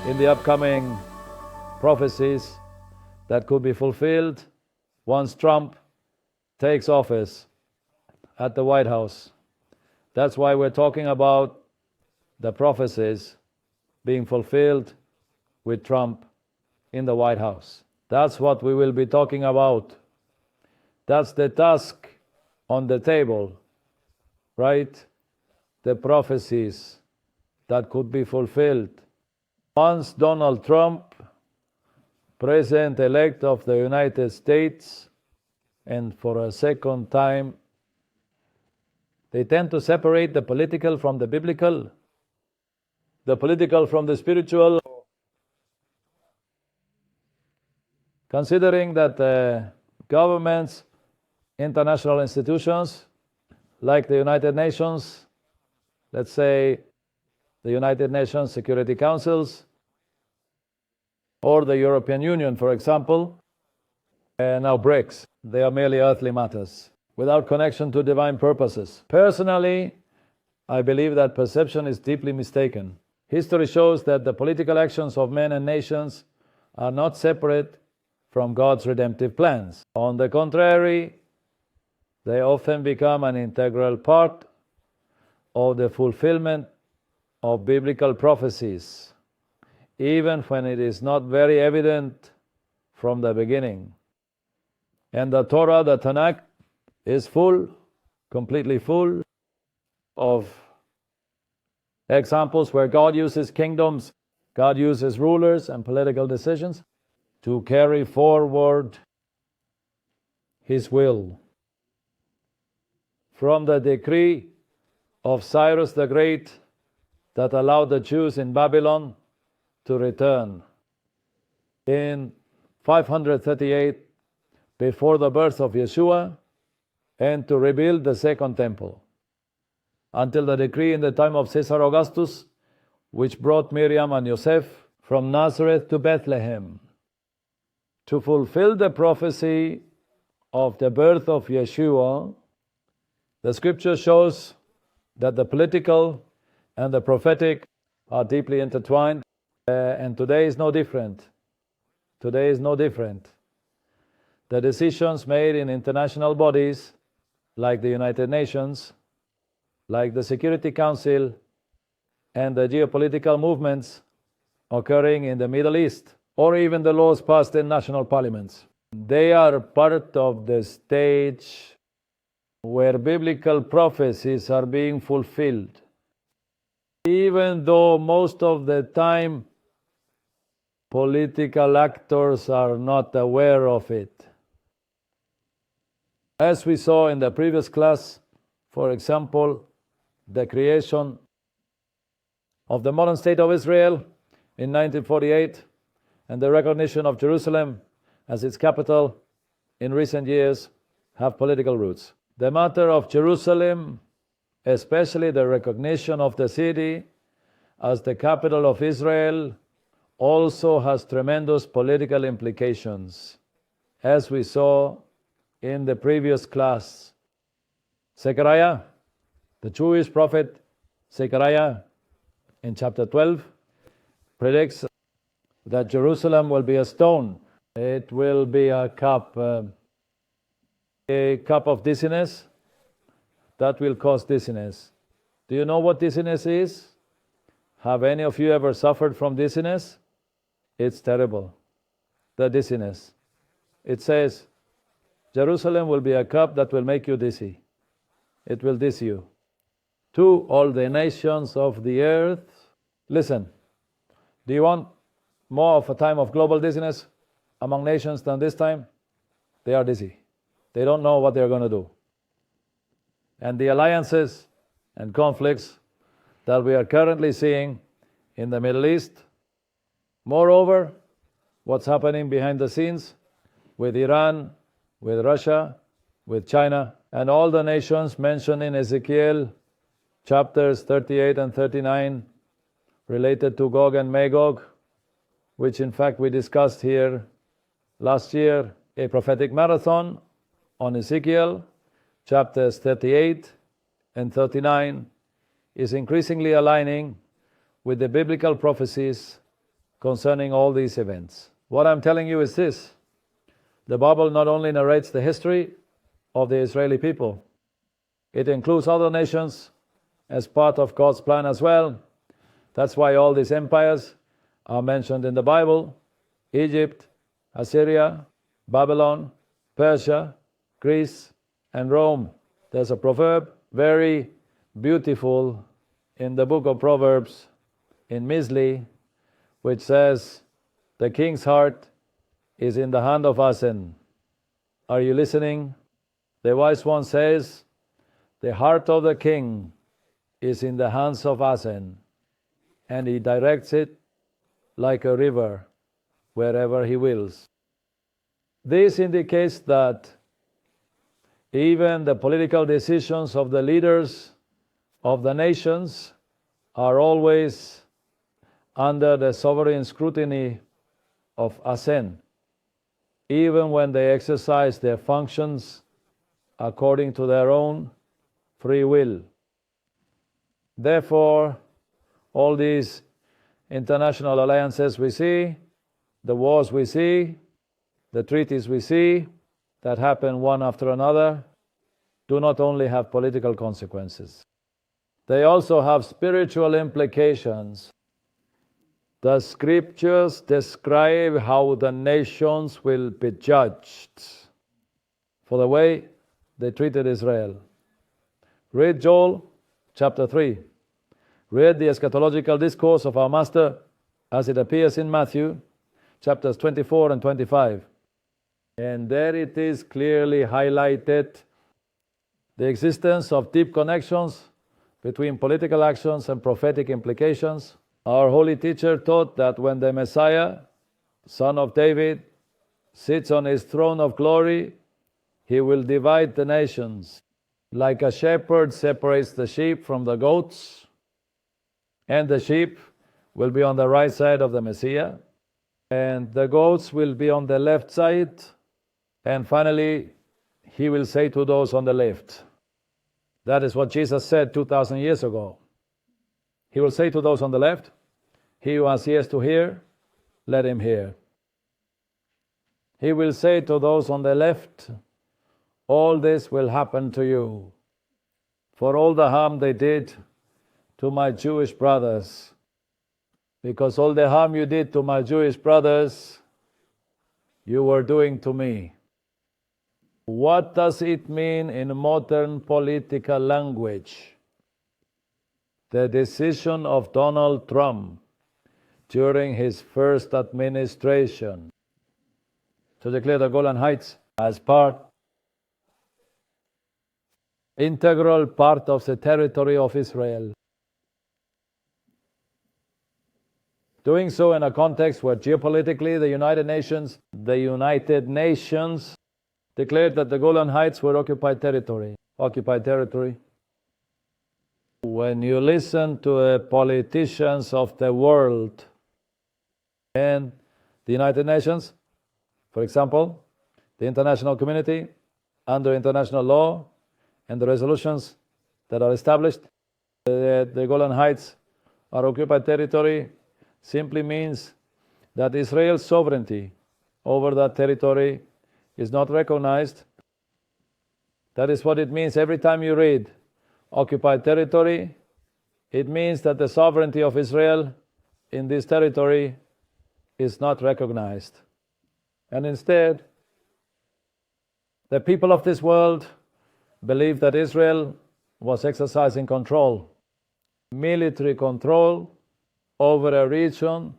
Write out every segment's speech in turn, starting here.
in the upcoming prophecies that could be fulfilled once Trump takes office at the White House. That's why we're talking about the prophecies being fulfilled with Trump in the White House. That's what we will be talking about. That's the task on the table, right? The prophecies that could be fulfilled once Donald Trump, President-elect of the United States, and for a second time, they tend to separate the political from the biblical, the political from the spiritual, considering that governments, international institutions like the United Nations, let's say the United Nations Security Councils, or the European Union, for example, and now BRICS, they are merely earthly matters, without connection to divine purposes. Personally, I believe that perception is deeply mistaken. History shows that the political actions of men and nations are not separate from God's redemptive plans. On the contrary, they often become an integral part of the fulfillment of biblical prophecies, even when it is not very evident from the beginning. And the Torah, the Tanakh, is full, completely full of examples where God uses kingdoms, God uses rulers and political decisions to carry forward His will. From the decree of Cyrus the Great that allowed the Jews in Babylon to return in 538 before the birth of Yeshua, and to rebuild the second temple, until the decree in the time of Caesar Augustus, which brought Miriam and Joseph from Nazareth to Bethlehem. To fulfill the prophecy of the birth of Yeshua, the scripture shows that the political and the prophetic are deeply intertwined, and today is no different. Today is no different. The decisions made in international bodies like the United Nations, like the Security Council, and the geopolitical movements occurring in the Middle East, or even the laws passed in national parliaments, they are part of the stage where biblical prophecies are being fulfilled, even though most of the time political actors are not aware of it. As we saw in the previous class, for example, the creation of the modern state of Israel in 1948 and the recognition of Jerusalem as its capital in recent years have political roots. The matter of Jerusalem, especially the recognition of the city as the capital of Israel, also has tremendous political implications, as we saw in the previous class. Zechariah, the Jewish prophet Zechariah, in chapter 12, predicts that Jerusalem will be a stone. It will be a cup of dizziness that will cause dizziness. Do you know what dizziness is? Have any of you ever suffered from dizziness? It's terrible, the dizziness. It says, Jerusalem will be a cup that will make you dizzy. It will dizzy you. To all the nations of the earth, listen, do you want more of a time of global dizziness among nations than this time? They are dizzy. They don't know what they're going to do. And the alliances and conflicts that we are currently seeing in the Middle East, moreover, what's happening behind the scenes with Iran, with Russia, with China, and all the nations mentioned in Ezekiel chapters 38 and 39 related to Gog and Magog, which in fact we discussed here last year, a prophetic marathon on Ezekiel chapters 38 and 39 is increasingly aligning with the biblical prophecies concerning all these events. What I'm telling you is this: the Bible not only narrates the history of the Israeli people, it includes other nations as part of God's plan as well. That's why all these empires are mentioned in the Bible: Egypt, Assyria, Babylon, Persia, Greece, and Rome. There's a proverb, very beautiful, in the book of Proverbs, in Misli, which says, "The king's heart is in the hand of HASHEM." Are you listening? The wise one says, the heart of the king is in the hands of HASHEM, and he directs it like a river wherever he wills. This indicates that even the political decisions of the leaders of the nations are always under the sovereign scrutiny of HASHEM, even when they exercise their functions according to their own free will. Therefore, all these international alliances we see, the wars we see, the treaties we see that happen one after another, do not only have political consequences. They also have spiritual implications. The scriptures describe how the nations will be judged for the way they treated Israel. Read Joel chapter 3. Read the eschatological discourse of our Master as it appears in Matthew chapters 24 and 25. And there it is clearly highlighted the existence of deep connections between political actions and prophetic implications. Our holy teacher taught that when the Messiah, son of David, sits on his throne of glory, he will divide the nations. Like a shepherd separates the sheep from the goats, and the sheep will be on the right side of the Messiah, and the goats will be on the left side, and finally he will say to those on the left. That is what Jesus said 2,000 years ago. He will say to those on the left, "He who has ears to hear, let him hear." He will say to those on the left, "All this will happen to you for all the harm they did to my Jewish brothers, because all the harm you did to my Jewish brothers, you were doing to me." What does it mean in modern political language? The decision of Donald Trump during his first administration to declare the Golan Heights as integral part of the territory of Israel. Doing so in a context where geopolitically the United Nations declared that the Golan Heights were occupied territory. When you listen to the politicians of the world and the United Nations, for example, the international community, under international law, and the resolutions that are established, the Golan Heights are occupied territory, simply means that Israel's sovereignty over that territory is not recognized. That is what it means every time you read occupied territory. It means that the sovereignty of Israel in this territory is not recognized. And instead, the people of this world believe that Israel was exercising control, military control, over a region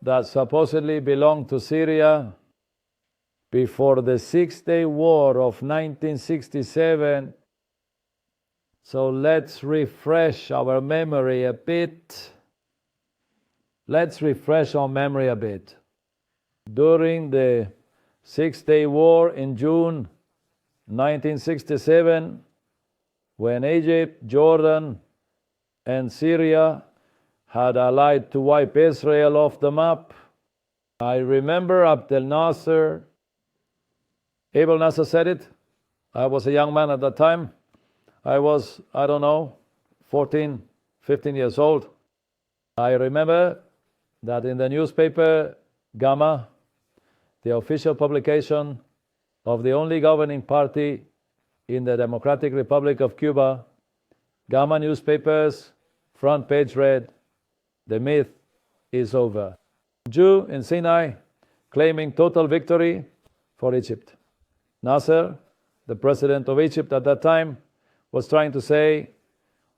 that supposedly belonged to Syria before the Six-Day War of 1967. So let's refresh our memory a bit. During the Six-Day War in June 1967, when Egypt, Jordan, and Syria had allied to wipe Israel off the map, I remember Abdel Nasser, Abel Nasser said it. I was a young man at that time. I was, 14, 15 years old. I remember that in the newspaper Gamma, the official publication of the only governing party in the Democratic Republic of Cuba, Gamma newspapers, front page read, "The myth is over." Jew in Sinai claiming total victory for Egypt. Nasser, the president of Egypt at that time, was trying to say,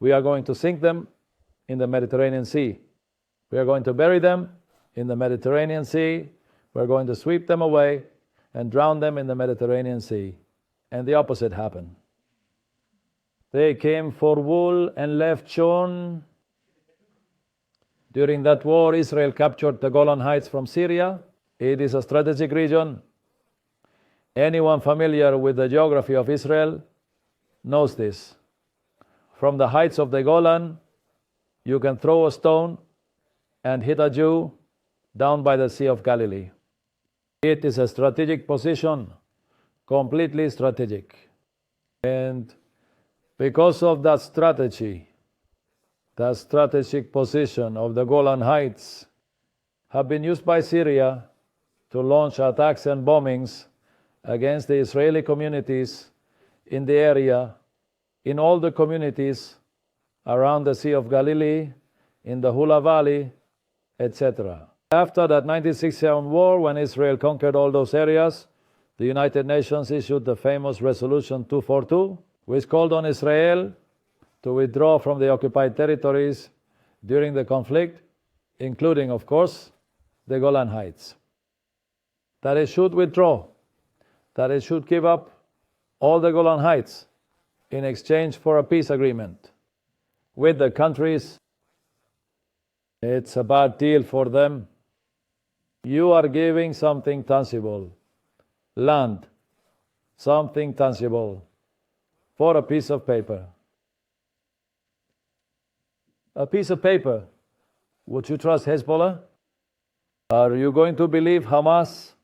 we are going to sink them in the Mediterranean Sea. We are going to bury them in the Mediterranean Sea. We're going to sweep them away and drown them in the Mediterranean Sea. And the opposite happened. They came for wool and left shorn. During that war, Israel captured the Golan Heights from Syria. It is a strategic region. Anyone familiar with the geography of Israel knows this. From the heights of the Golan, you can throw a stone and hit a Jew down by the Sea of Galilee. It is a strategic position, completely strategic. And because of that strategy, the strategic position of the Golan Heights have been used by Syria to launch attacks and bombings against the Israeli communities in the area, in all the communities around the Sea of Galilee, in the Hula Valley, etc. After that 1967 war, when Israel conquered all those areas, the United Nations issued the famous Resolution 242, which called on Israel to withdraw from the occupied territories during the conflict, including, of course, the Golan Heights. That it should withdraw, that it should give up all the Golan Heights in exchange for a peace agreement with the countries. It's a bad deal for them. You are giving something tangible, land, something tangible, for a piece of paper. A piece of paper. Would you trust Hezbollah? Are you going to believe Hamas?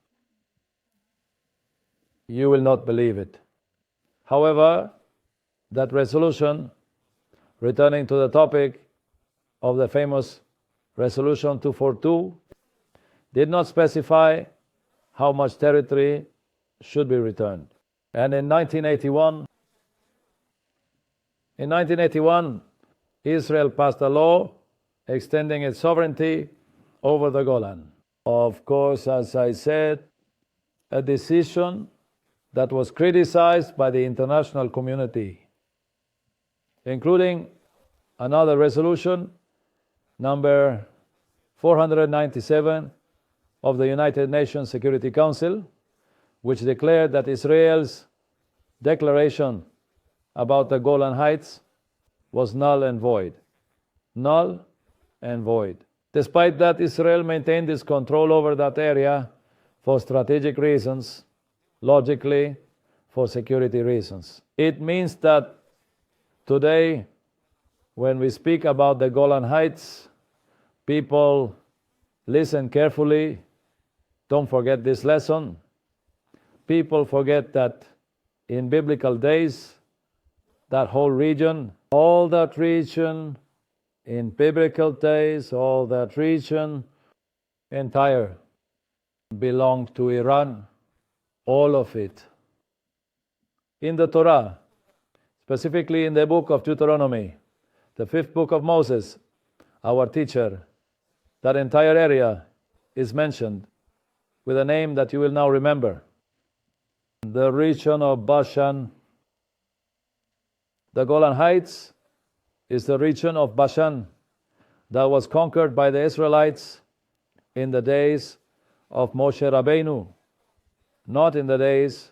You will not believe it. However, that resolution, returning to the topic of the famous Resolution 242, did not specify how much territory should be returned. And in 1981, Israel passed a law extending its sovereignty over the Golan. Of course, as I said, a decision that was criticized by the international community, including another resolution, number 497 of the United Nations Security Council, which declared that Israel's declaration about the Golan Heights was null and void. Null and void. Despite that, Israel maintained its control over that area for strategic reasons, logically, for security reasons. It means that today, when we speak about the Golan Heights, people listen carefully. Don't forget this lesson. People forget that in biblical days, that whole region, all that region, in biblical days, all that region, entire, belonged to Iran, all of it. In the Torah, specifically in the book of Deuteronomy, the 5th book of Moses, our teacher, that entire area is mentioned with a name that you will now remember. The region of Bashan. The Golan Heights is the region of Bashan that was conquered by the Israelites in the days of Moshe Rabbeinu, not in the days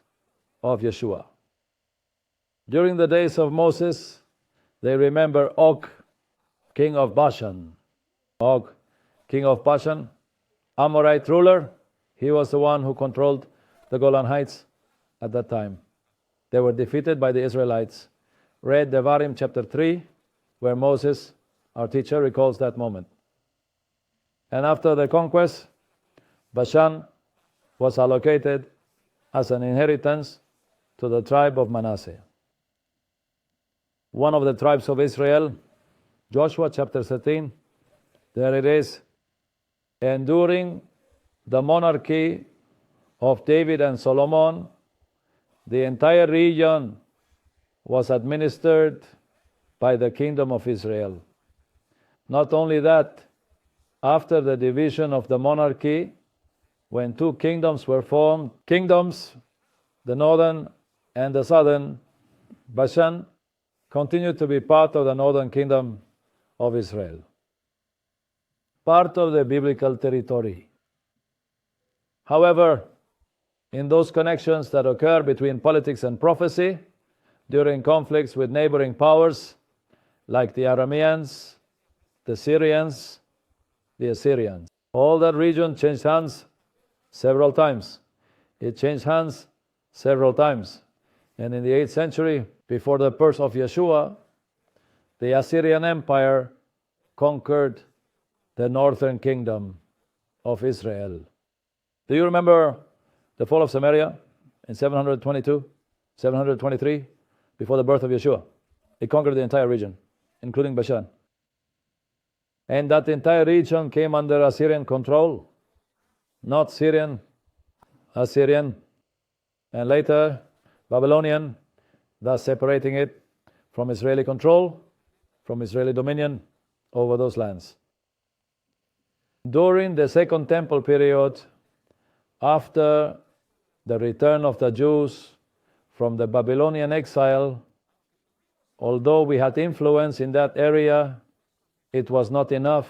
of Yeshua. During the days of Moses, they remember Og, king of Bashan. Og, king of Bashan, Amorite ruler. He was the one who controlled the Golan Heights at that time. They were defeated by the Israelites. Read Devarim chapter 3, where Moses, our teacher, recalls that moment. And after the conquest, Bashan was allocated as an inheritance to the tribe of Manasseh. One of the tribes of Israel, Joshua chapter 13, there it is. And during the monarchy of David and Solomon, the entire region was administered by the kingdom of Israel. Not only that, after the division of the monarchy, when two kingdoms were formed, kingdoms, the northern and the southern, Bashan continued to be part of the northern kingdom of Israel, part of the biblical territory. However, in those connections that occur between politics and prophecy, during conflicts with neighboring powers like the Arameans, the Syrians, the Assyrians, all that region changed hands several times. It changed hands several times. And in the 8th century, before the birth of Yeshua, the Assyrian Empire conquered the northern kingdom of Israel. Do you remember the fall of Samaria in 722, 723, before the birth of Yeshua? It conquered the entire region, including Bashan. And that entire region came under Assyrian control, not Syrian, Assyrian, and later Babylonian, thus separating it from Israeli control, from Israeli dominion over those lands. During the Second Temple period, after the return of the Jews from the Babylonian exile, although we had influence in that area, it was not enough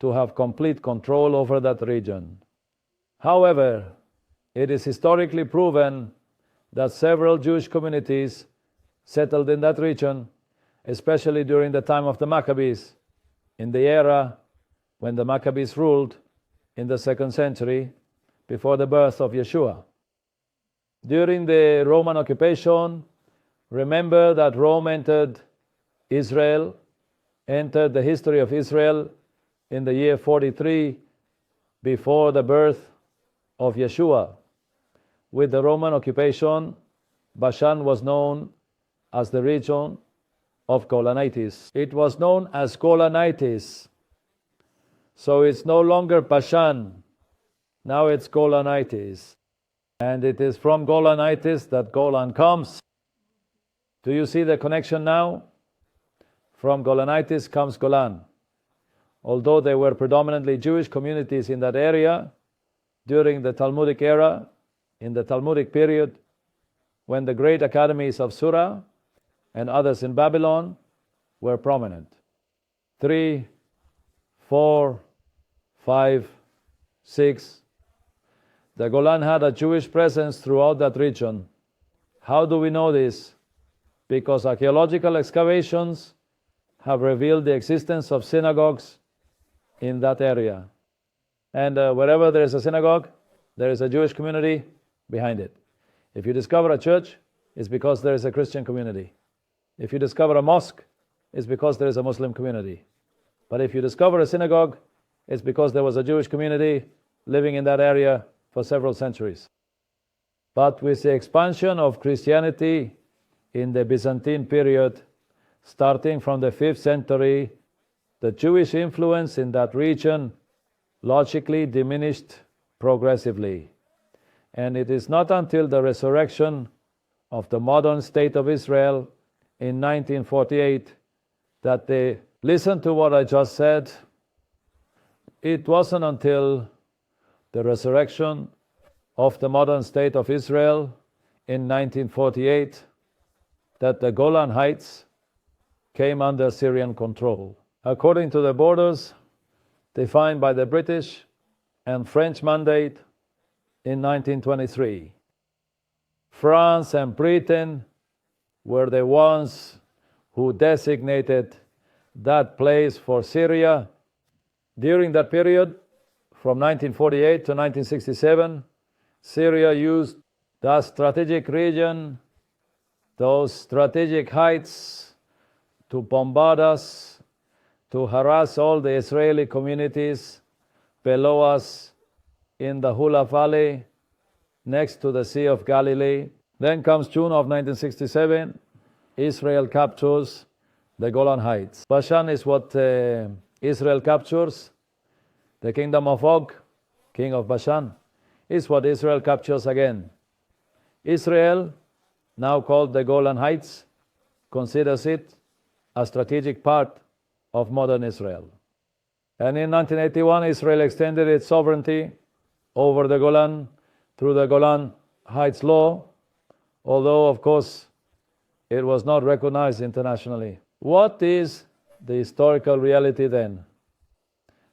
to have complete control over that region. However, it is historically proven that several Jewish communities settled in that region, especially during the time of the Maccabees, in the era when the Maccabees ruled in the 2nd century before the birth of Yeshua. During the Roman occupation, remember that Rome entered Israel, entered the history of Israel in the year 43 before the birth of Yeshua. With the Roman occupation, Bashan was known as the region of Golanites. It was known as Golanites. So it's no longer Bashan, now it's Golanites. And it is from Golanites that Golan comes. Do you see the connection now? From Golanites comes Golan. Although there were predominantly Jewish communities in that area during the Talmudic era, in the Talmudic period, when the great academies of Surah and others in Babylon were prominent. 3, 4, 5, 6. The Golan had a Jewish presence throughout that region. How do we know this? Because archaeological excavations have revealed the existence of synagogues in that area. And wherever there is a synagogue, there is a Jewish community behind it. If you discover a church, it's because there is a Christian community. If you discover a mosque, it's because there is a Muslim community. But if you discover a synagogue, it's because there was a Jewish community living in that area for several centuries. But with the expansion of Christianity in the Byzantine period, starting from the 5th century, the Jewish influence in that region logically diminished progressively. And it is not until the resurrection of the modern state of Israel in 1948 that they listened to what I just said. It wasn't until the resurrection of the modern state of Israel in 1948 that the Golan Heights came under Syrian control. According to the borders defined by the British and French mandate in 1923. France and Britain were the ones who designated that place for Syria. During that period, from 1948 to 1967, Syria used that strategic region, those strategic heights, to bombard us, to harass all the Israeli communities below us in the Hula Valley, next to the Sea of Galilee. Then comes June of 1967, Israel captures the Golan Heights. Bashan is what Israel captures, the kingdom of Og, king of Bashan, is what Israel captures again. Israel, now called the Golan Heights, considers it a strategic part of modern Israel. And in 1981, Israel extended its sovereignty over the Golan through the Golan Heights Law, although, of course, it was not recognized internationally. What is the historical reality then?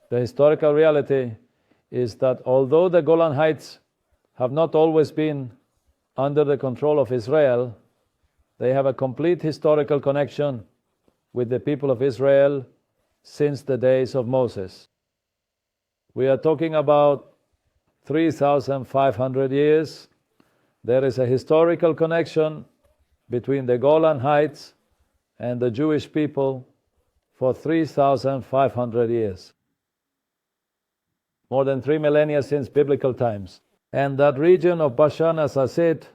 The historical reality is that although the Golan Heights have not always been under the control of Israel, they have a complete historical connection with the people of Israel since the days of Moses. We are talking about 3,500 years. There is a historical connection between the Golan Heights and the Jewish people for 3,500 years. More than 3 millennia since biblical times. And that region of Bashan, as I said,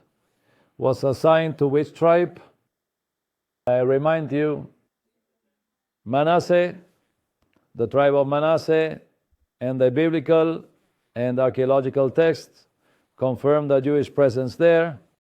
was assigned to which tribe? I remind you, Manasseh, the tribe of Manasseh, and the biblical and archaeological texts confirm the Jewish presence there.